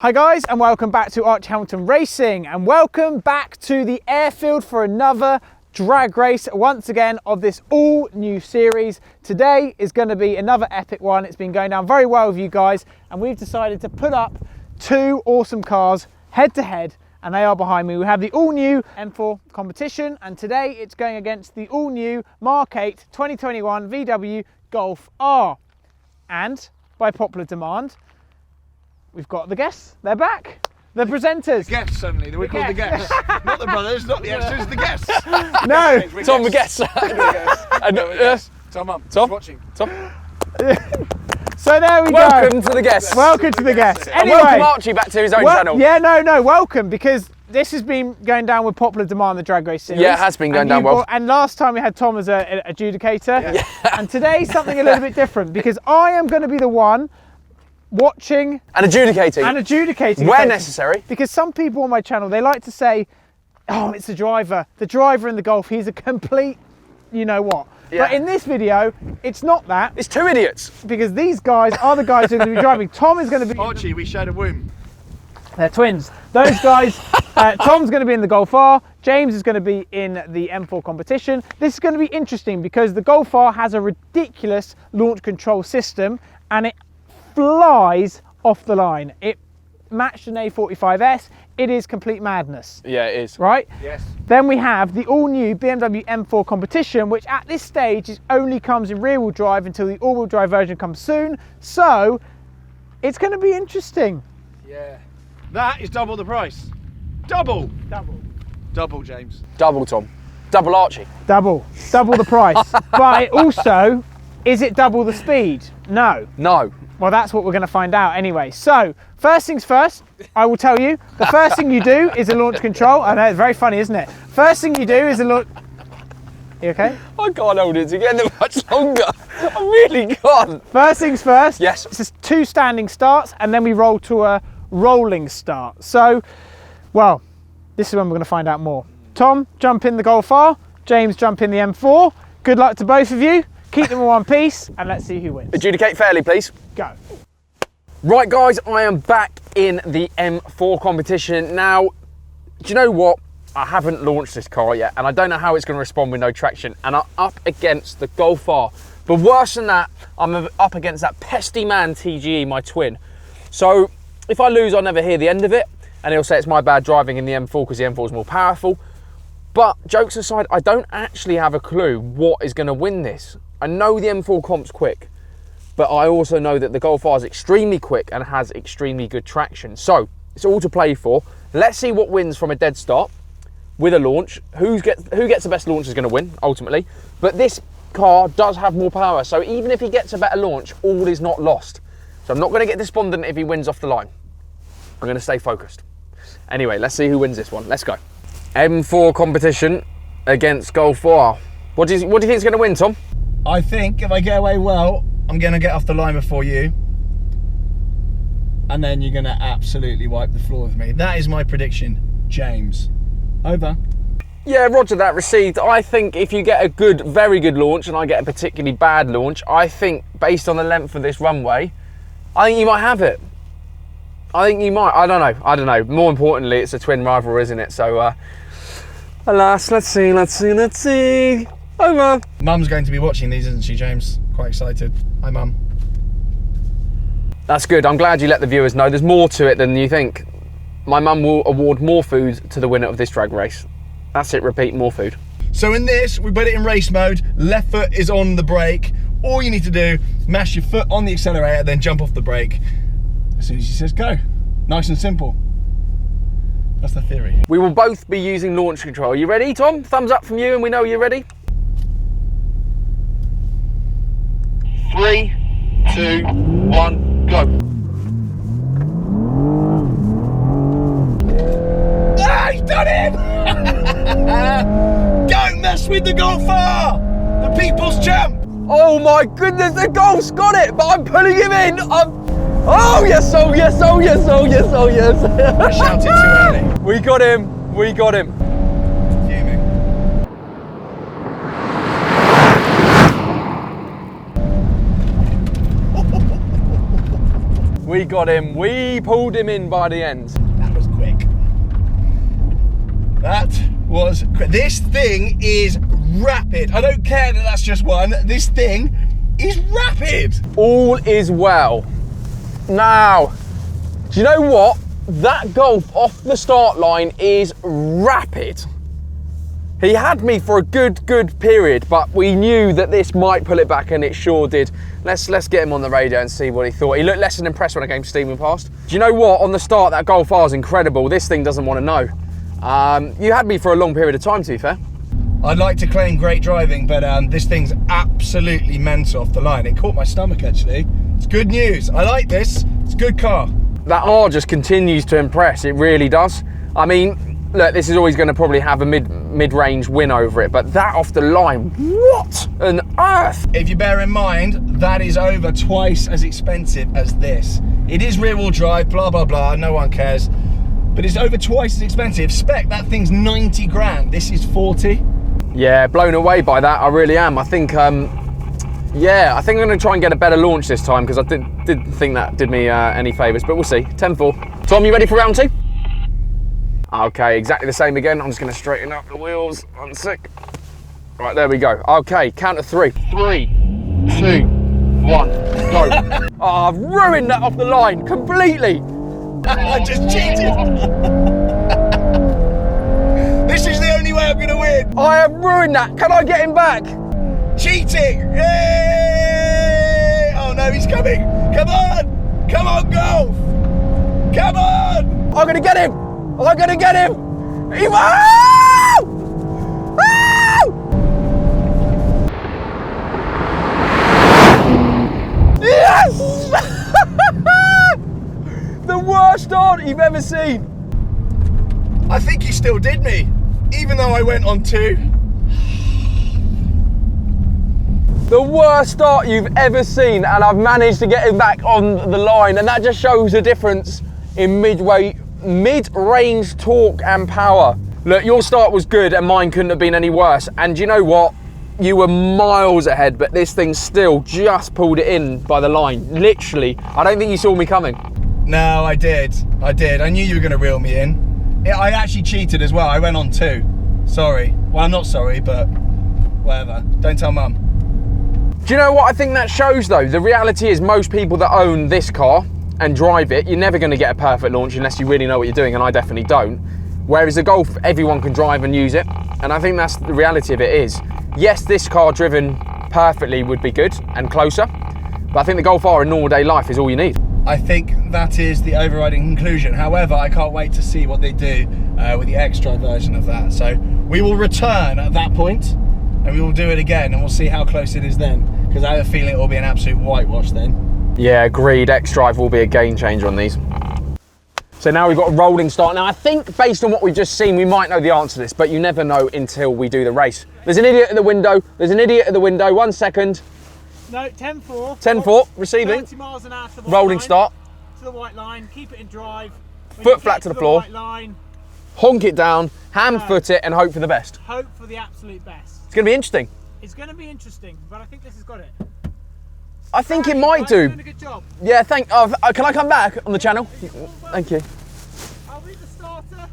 Hi guys, and welcome back to Archie Hamilton Racing, and welcome back to the airfield for another drag race once again of this all new series. Today is going to be another epic one. It's been going down very well with you guys, and we've decided to put up two awesome cars head to head, and they are behind me. We have the all new M4 competition, and today it's going against the all new Mark 8 2021 VW Golf R. And by popular demand, we've got the guests. They're back. The presenters. The guests only. We're called the guests. Not the brothers, not the extras, the guests. No. Tom, the guests. Tom, Tom, watching. Tom. So there we Welcome go. to the guests. Welcome to the guests. And Anyway, welcome Archie back to his own channel. Yeah, no, welcome, because this has been going down with popular demand, the drag race series. Yeah, it has been going down well. And last time we had Tom as an adjudicator. Yeah. And today's something a little bit different, because I am going to be the one watching And adjudicating. Where necessary. Because some people on my channel, they like to say, oh, it's the driver in the Golf, he's a complete you know what. Yeah. But in this video, it's not that. It's two idiots. Because these guys are the guys who are going to be driving. Tom is going to be... Archie, we shared a womb. They're twins. Those guys, Tom's going to be in the Golf R, James is going to be in the M4 competition. This is going to be interesting because the Golf R has a ridiculous launch control system, and it flies off the line. It matched an A45S. It is complete madness. Yeah, it is. Right? Yes. Then we have the all-new BMW M4 competition, which at this stage only comes in rear-wheel drive until the all-wheel drive version comes soon. So it's going to be interesting. Yeah. That is double the price. Double. Double. Double, James. Double, Tom. Double Archie. Double the price. But it also, is it double the speed? No. No. Well, that's what we're going to find out anyway. So, first things first, I will tell you, the first thing you do is a launch control. I know, it's very funny, isn't it? First thing you do is a launch... You okay? I can't hold it together much longer. I really can't. First things first. Yes. It's just two standing starts, and then we roll to a rolling start. So, well, this is when we're going to find out more. Tom, jump in the Golf R. James, jump in the M4. Good luck to both of you. Keep them in one piece, and let's see who wins. Adjudicate fairly, please. Go. Right, guys, I am back in the M4 competition. Now, do you know what? I haven't launched this car yet, and I don't know how it's going to respond with no traction, and I'm up against the Golf R. But worse than that, I'm up against that pesty man TGE, my twin. So if I lose, I'll never hear the end of it, and he'll say it's my bad driving in the M4 because the M4 is more powerful. But jokes aside, I don't actually have a clue what is going to win this. I know the M4 comp's quick, but I also know that the Golf R is extremely quick and has extremely good traction. So it's all to play for. Let's see what wins from a dead start with a launch. Who gets the best launch is going to win, ultimately. But this car does have more power, so even if he gets a better launch, all is not lost. So I'm not going to get despondent if he wins off the line. I'm going to stay focused. Anyway, let's see who wins this one. Let's go. M4 competition against Golf R. What do you think is going to win, Tom? I think if I get away well, I'm going to get off the line before you. And then you're going to absolutely wipe the floor with me. That is my prediction, James. Over. Yeah, roger that, received. I think if you get a very good launch and I get a particularly bad launch, I think based on the length of this runway, I think you might have it. I think you might. I don't know. More importantly, it's a twin rival, isn't it? So, alas, let's see. Over. Mum's going to be watching these, isn't she, James? Quite excited. Hi, Mum. That's good. I'm glad you let the viewers know. There's more to it than you think. My mum will award more food to the winner of this drag race. That's it, repeat, more food. So in this, we put it in race mode. Left foot is on the brake. All you need to do, mash your foot on the accelerator, then jump off the brake as soon as she says go. Nice and simple. That's the theory. We will both be using launch control. You ready, Tom? Thumbs up from you and we know you're ready. 3, 2, 1, go. Ah, he's done it! Don't mess with the Golf R! The people's champ! Oh my goodness, the Golf's got it, but I'm pulling him in. Oh yes, oh yes, oh yes, oh yes, oh yes. I shouted too early. We got him. Fuming. We we got him. We pulled him in by the end. That was quick. That was quick. This thing is rapid. I don't care that that's just one. This thing is rapid. All is well. Now, do you know what? That Golf off the start line is rapid. He had me for a good period, but we knew that this might pull it back, and it sure did. Let's get him on the radio and see what he thought. He looked less than impressed when I came steaming past. Do you know what? On the start, that Golf R is incredible. This thing doesn't want to know. You had me for a long period of time, to be fair. I'd like to claim great driving, but this thing's absolutely mental off the line. It caught my stomach, actually. It's good news. I like this. It's a good car. That R just continues to impress. It really does. I mean, look, this is always going to probably have a mid-range win over it, but that off the line, what on earth? If you bear in mind, that is over twice as expensive as this. It is rear-wheel drive, blah, blah, blah, no one cares. But it's over twice as expensive. Spec, that thing's 90 grand. This is 40. Yeah, blown away by that, I really am. I think, yeah, I think I'm going to try and get a better launch this time, because I didn't think that did me any favours, but we'll see. 10-4. Tom, you ready for round 2? Okay, exactly the same again. I'm just going to straighten up the wheels. 1 sec. Right, there we go. Okay, count to 3. 3, 2, 1, go. Oh, I've ruined that off the line completely. I just cheated. This is the only way I'm going to win. I have ruined that. Can I get him back? Cheating. Yay! Oh no, he's coming. Come on. Come on, Golf. Come on. I'm going to get him. I'm going to get him. He won! Yes! The worst start you've ever seen. I think he still did me, even though I went on 2. The worst start you've ever seen, and I've managed to get him back on the line, and that just shows the difference in mid-range torque and power. Look, your start was good and mine couldn't have been any worse, and you know what? You were miles ahead, but this thing still just pulled it in by the line. Literally, I don't think you saw me coming. No, I did. I knew you were going to reel me in. I actually cheated as well. I went on 2. Sorry. Well, I'm not sorry, but whatever. Don't tell Mum. Do you know what I think that shows though? The reality is most people that own this car and drive it, you're never going to get a perfect launch unless you really know what you're doing, and I definitely don't. Whereas the Golf, everyone can drive and use it, and I think that's the reality of it is. Yes, this car driven perfectly would be good and closer, but I think the Golf R in normal day life is all you need. I think that is the overriding conclusion. However, I can't wait to see what they do with the xDrive version of that. So we will return at that point and we will do it again, and we'll see how close it is then, because I have a feeling it will be an absolute whitewash then. Yeah, agreed. xDrive will be a game changer on these. So now we've got a rolling start. Now I think based on what we've just seen, we might know the answer to this, but you never know until we do the race. There's an idiot at the window. There's an idiot at the window. 1 second. No, 10-4. 10-4, receiving. 30 miles an hour to the white Rolling line, start. To the white line, keep it in drive. When Foot you flat get to the floor. White line, Honk it down, hand foot it, and hope for the best. hope for the absolute best. It's going to be interesting. It's going to be interesting, but I think this has got it. I think it Right, might guys, do. Doing a good job. Yeah, can I come back on the channel? Thank you. I'll be the starter.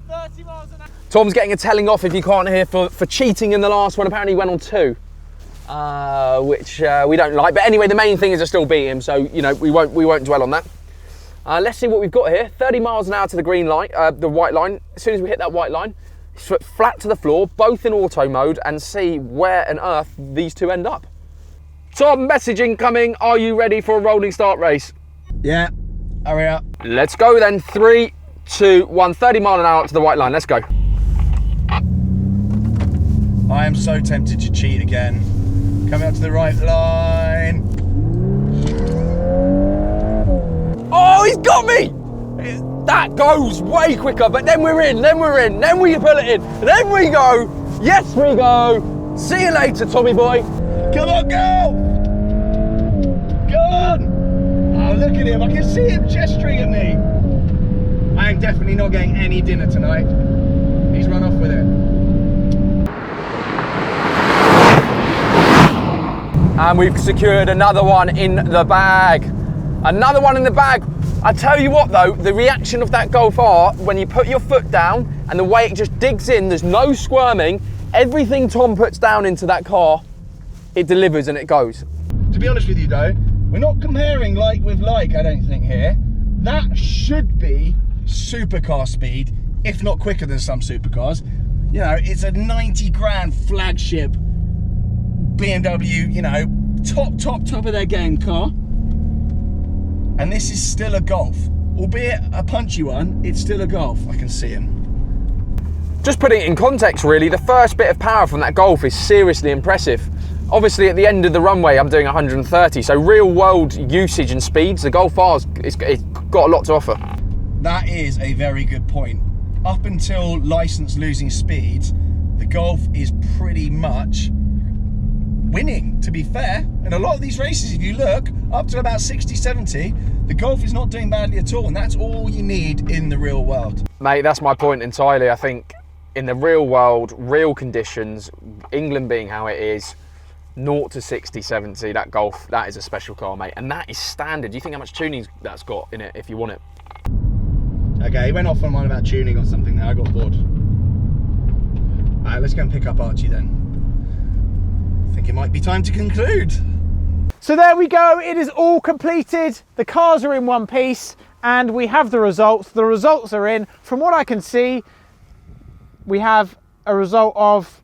30 miles an hour. Tom's getting a telling off, if you can't hear, for cheating in the last one. Apparently he went on 2, which we don't like. But anyway, the main thing is I still beat him, so you know we won't dwell on that. Let's see what we've got here. 30 miles an hour to the green light, the white line. As soon as we hit that white line, foot flat to the floor, both in auto mode, and see where on earth these two end up. Tom, messaging coming. Are you ready for a rolling start race? Yeah, hurry up. Let's go then. 3, 2, 1. 30 mile an hour up to the white line. Let's go. I am so tempted to cheat again. Coming up to the right line. Oh, he's got me! That goes way quicker, but then we're in, then we pull it in, then we go. Yes, we go. See you later, Tommy boy. Come on, go! Go on! Oh, look at him. I can see him gesturing at me. I am definitely not getting any dinner tonight. He's run off with it. And we've secured another one in the bag. Another one in the bag. I tell you what though, the reaction of that Golf R, when you put your foot down and the way it just digs in, there's no squirming. Everything Tom puts down into that car, it delivers and it goes. To be honest with you though, we're not comparing like with like, I don't think here. That should be supercar speed, if not quicker than some supercars. You know, it's a 90 grand flagship BMW, you know, top of their game car. And this is still a Golf. Albeit a punchy one, it's still a Golf. I can see him. Just putting it in context really, the first bit of power from that Golf is seriously impressive. Obviously at the end of the runway I'm doing 130, so real world usage and speeds, the Golf R's it's got a lot to offer. That is a very good point. Up until license losing speeds, the Golf is pretty much winning, to be fair. In a lot of these races, if you look, up to about 60, 70, the Golf is not doing badly at all, and that's all you need in the real world. Mate, that's my point entirely. I think in the real world, real conditions, England being how it is, 0 to 60, 70, that Golf, that is a special car, mate. And that is standard. You think how much tuning that's got in it if you want it? Okay, he went off on one about tuning or something there. I got bored. All right, let's go and pick up Archie then. I think it might be time to conclude. So there we go, it is all completed. The cars are in one piece and we have the results. The results are in. From what I can see, we have a result of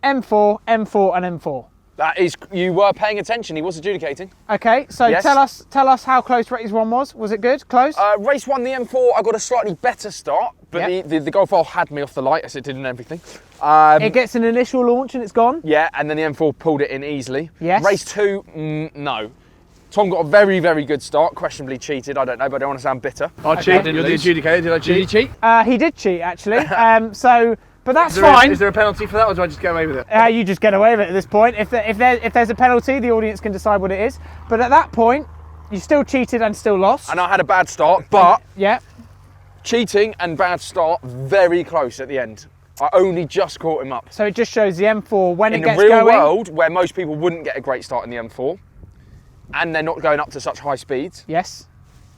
M4, M4 and M4. That is, you were paying attention, he was adjudicating. Okay, so Yes. tell us how close race one was. Was it good? Close? Race 1, the M4, I got a slightly better start, but Yep. the Golf R had me off the light as it did in everything. It gets an initial launch and it's gone. Yeah, and then the M4 pulled it in easily. Yes. Race 2, no. Tom got a very, very good start, questionably cheated, I don't know, but I don't want to sound bitter. Archie, Okay. you're the adjudicator. Did I cheat? Did he cheat? He did cheat actually. But that's Is fine. there a penalty for that, or do I just get away with it? You just get away with it at this point. If there's a penalty, the audience can decide what it is. But at that point, you still cheated and still lost. And I had a bad start, but Yeah. cheating and bad start, very close at the end. I only just caught him up. So it just shows the M4 when In it the gets real going. world, where most people wouldn't get a great start in the M4, and they're not going up to such high speeds, Yes.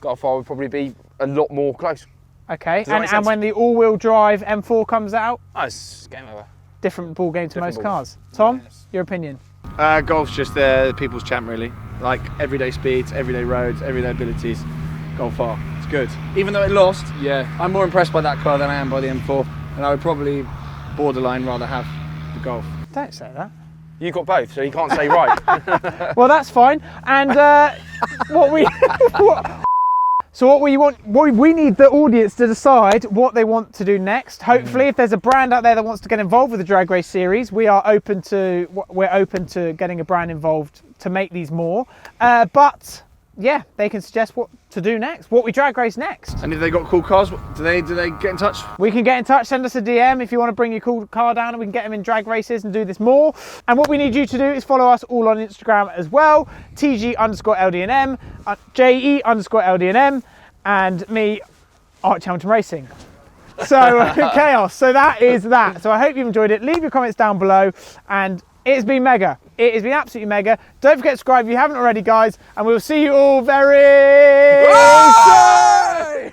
Golf R would probably be a lot more close. Okay. that make And sense? when the all-wheel drive M4 comes out, Oh, it's game over. different ball game to Different most ball. cars. Tom, your opinion? Golf's just the people's champ, really. Like everyday speeds, everyday roads, everyday abilities. Golf R. It's good. Even though it lost, yeah, I'm more impressed by that car than I am by the M4, and I would probably borderline rather have the Golf. Don't say that. You got both, so you can't say right. Well, that's fine. And what we we need the audience to decide what they want to do next. Hopefully, if there's a brand out there that wants to get involved with the drag race series, we're open to getting a brand involved to make these more. But yeah, they can suggest what to do next, what we drag race next. And if they got cool cars, do they get in touch? We can get in touch, send us a DM if you want to bring your cool car down and we can get them in drag races and do this more. And what we need you to do is follow us all on Instagram as well, TG_LDNM, JE_LDNM, and me, Archie Hamilton Racing. So, chaos. So that is that. So I hope you've enjoyed it. Leave your comments down below and it's been mega. It has been absolutely mega. Don't forget to subscribe if you haven't already, guys, and we'll see you all very soon.